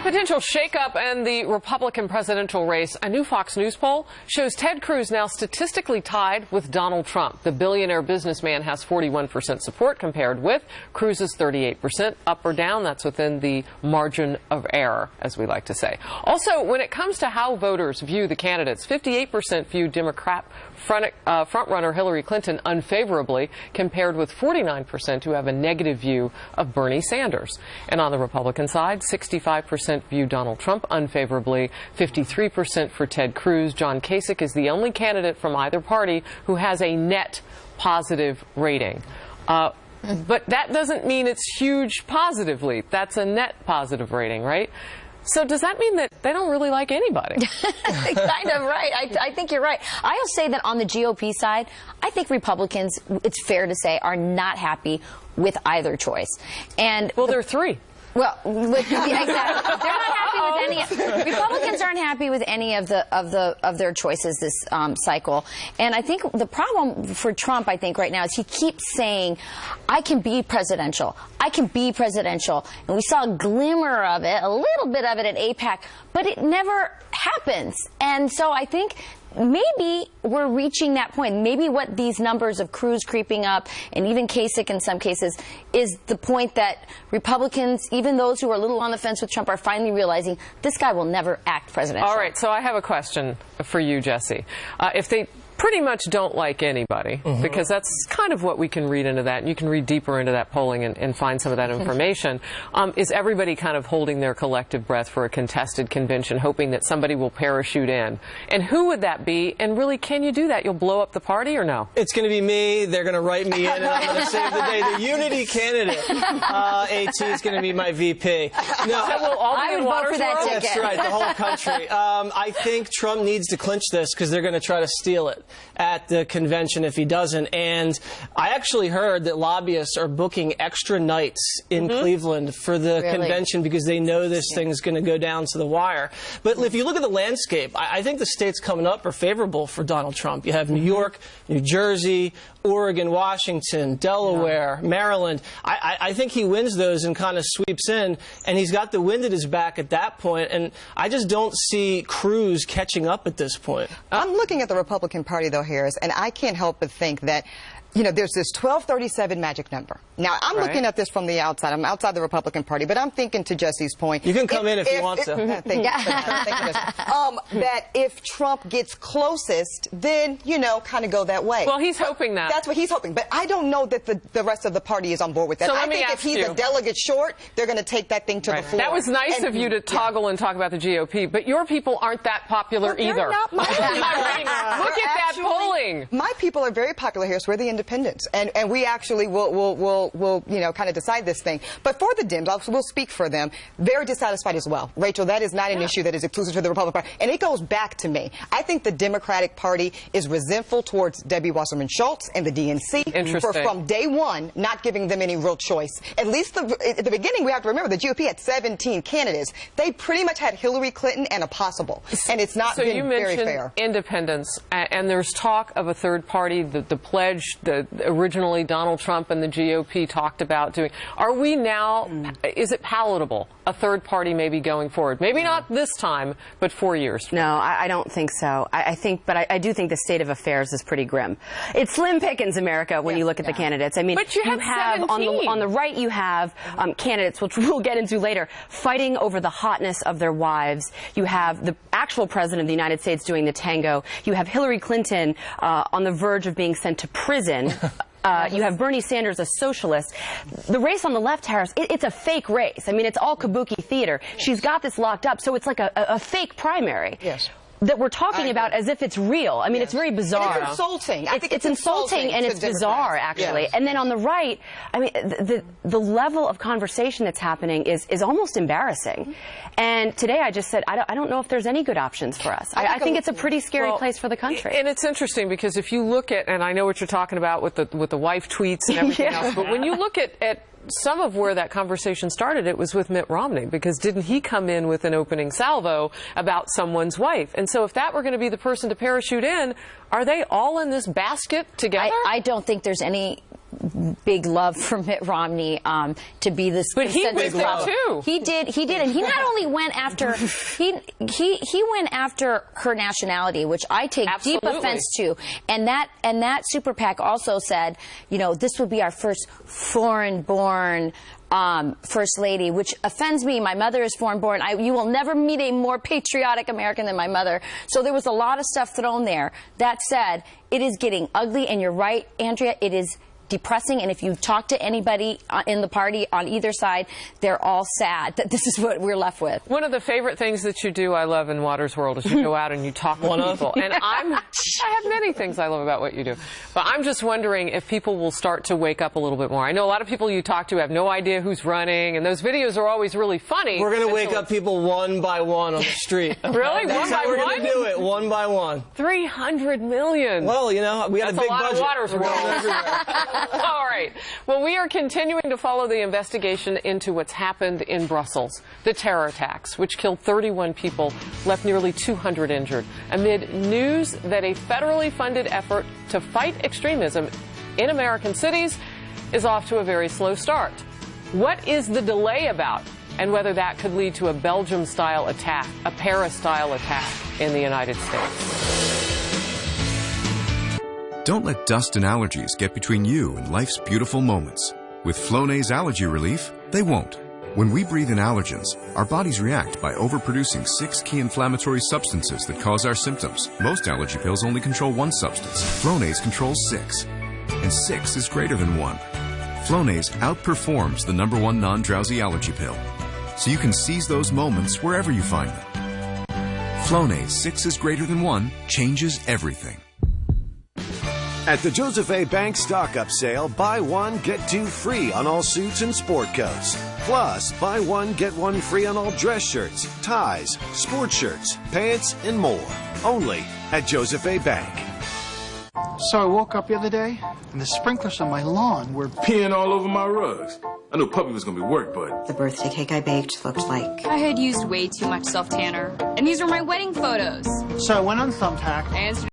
Potential shakeup in the Republican presidential race. A new Fox News poll shows Ted Cruz now statistically tied with Donald Trump. The billionaire businessman has 41% support compared with Cruz's 38%. Up or down, that's within the margin of error, as we like to say. Also, when it comes to how voters view the candidates, 58% view Democrat frontrunner Hillary Clinton unfavorably, compared with 49% who have a negative view of Bernie Sanders. And on the Republican side, 65% view Donald Trump unfavorably, 53% for Ted Cruz. John Kasich is the only candidate from either party who has a net positive rating. But that doesn't mean it's huge positively. That's a net positive rating, right? So does that mean that they don't really like anybody? Kind of right. I think you're right. I'll say that on the GOP side, I think Republicans, it's fair to say, are not happy with either choice. And well, there are three. Well, exactly. They're not happy with any. Republicans aren't happy with any of their choices this cycle. And I think the problem for Trump, I think, right now is he keeps saying, "I can be presidential. I can be presidential." And we saw a glimmer of it, a little bit of it at AIPAC, but it never happens. And so I think maybe we're reaching that point. Maybe what these numbers of Cruz creeping up, and even Kasich in some cases, is the point that Republicans, even those who are a little on the fence with Trump, are finally realizing this guy will never act presidential. All right, so I have a question for you, Jesse. If they pretty much don't like anybody, because that's kind of what we can read into that, and you can read deeper into that polling and find some of that information, is everybody kind of holding their collective breath for a contested convention, hoping that somebody will parachute in? And who would that be? And really, can you do that? You'll blow up the party or no? It's going to be me. They're going to write me in, and I'm going to save the day. The unity candidate, AT, is going to be my VP. No, so will all I would vote for that ticket. That's right, the whole country. I think Trump needs to clinch this because they're going to try to steal it at the convention if he doesn't. And I actually heard that lobbyists are booking extra nights in Cleveland for the convention because they know this thing's going to go down to the wire. But if you look at the landscape, I think the states coming up are favorable for Donald Trump. You have New York, New Jersey, Oregon, Washington, Delaware, Maryland. I think he wins those and kind of sweeps in, and he's got the wind at his back at that point, and I just don't see Cruz catching up at this point. I'm looking at the Republican Party, though, Harris, and I can't help but think that, you know, there's this 1237 magic number. Now, I'm looking at this from the outside. I'm outside the Republican Party, but I'm thinking, to Jesse's point, you can come in if you want to. Thank you. That if Trump gets closest, then, you know, kind of go that way. Well, he's hoping that. That's what he's hoping. But I don't know that the rest of the party is on board with that. So I think if he's a delegate short, they're going to take that thing to the floor. That was nice of you to toggle and talk about the GOP, but your people aren't that popular either. They're not my people. Look at that polling. My people are very popular here, so we're the independents. And we actually will you know, kind of decide this thing. But for the Dems, we'll speak for them, very dissatisfied as well. Rachel, that is not an issue that is exclusive to the Republican Party. And it goes back to me. I think the Democratic Party is resentful towards Debbie Wasserman Schultz and the DNC for, from day one, not giving them any real choice. At least at the beginning, we have to remember, the GOP had 17 candidates. They pretty much had Hillary Clinton and a possible. And it's not been very fair. So you mentioned independents, and there's talk of a third party, the pledge, originally Donald Trump and the GOP talked about doing. Are we now, is it palatable, a third party maybe going forward? Maybe not this time, but 4 years. No, I don't think so. I do think the state of affairs is pretty grim. It's slim pickings, America, when you look at the candidates. I mean, but you have on the right, you have candidates, which we'll get into later, fighting over the hotness of their wives. You have the actual president of the United States doing the tango. You have Hillary Clinton on the verge of being sent to prison. You have Bernie Sanders, a socialist. The race on the left, Harris, it's a fake race. I mean, it's all kabuki theater. She's got this locked up, so it's like a fake primary. Yes. That we're talking about as if it's real. I mean, it's very bizarre. And it's insulting. I think it's insulting and it's bizarre, actually. Yes. And then on the right, I mean, the level of conversation that's happening is almost embarrassing. And today I just said, I don't know if there's any good options for us. I think it's a pretty scary place for the country. And it's interesting because if you look at, and I know what you're talking about with the wife tweets and everything else, but when you look at some of where that conversation started, it was with Mitt Romney, because didn't he come in with an opening salvo about someone's wife? And so if that were going to be the person to parachute in, are they all in this basket together? I don't think there's any big love for Mitt Romney to be this. But he was there too. He did, and he not only went after he went after her nationality, which I take deep offense to, and that super PAC also said, you know, this would be our first foreign-born First Lady, which offends me. My mother is foreign-born. You will never meet a more patriotic American than my mother. So there was a lot of stuff thrown there. That said, it is getting ugly, and you're right, Andrea, it is depressing, and if you talk to anybody in the party on either side, they're all sad that this is what we're left with. One of the favorite things that you do, I love in Watters World, is you go out and you talk to people. And I have many things I love about what you do. But I'm just wondering if people will start to wake up a little bit more. I know a lot of people you talk to have no idea who's running, and those videos are always really funny. We're going to wake up people one by one on the street. Really? That's how we're going to do it, one by one. 300 million. Well, you know, we had a big budget. That's a lot of Watters World. All right. Well, we are continuing to follow the investigation into what's happened in Brussels, the terror attacks, which killed 31 people, left nearly 200 injured, amid news that a federally funded effort to fight extremism in American cities is off to a very slow start. What is the delay about, and whether that could lead to a Belgium-style attack, a Paris-style attack in the United States? Don't let dust and allergies get between you and life's beautiful moments. With Flonase Allergy Relief, they won't. When we breathe in allergens, our bodies react by overproducing 6 key inflammatory substances that cause our symptoms. Most allergy pills only control one substance. Flonase controls 6. And 6 is greater than 1. Flonase outperforms the #1 non-drowsy allergy pill, so you can seize those moments wherever you find them. Flonase 6 is greater than 1 changes everything. At the Joseph A. Bank stock-up sale, buy one, get two free on all suits and sport coats. Plus, buy one, get one free on all dress shirts, ties, sport shirts, pants, and more. Only at Joseph A. Bank. So I woke up the other day, and the sprinklers on my lawn were peeing all over my rugs. I knew Puppy was going to be work, but the birthday cake I baked looked like I had used way too much self-tanner, and these were my wedding photos. So I went on Thumbtack. I answered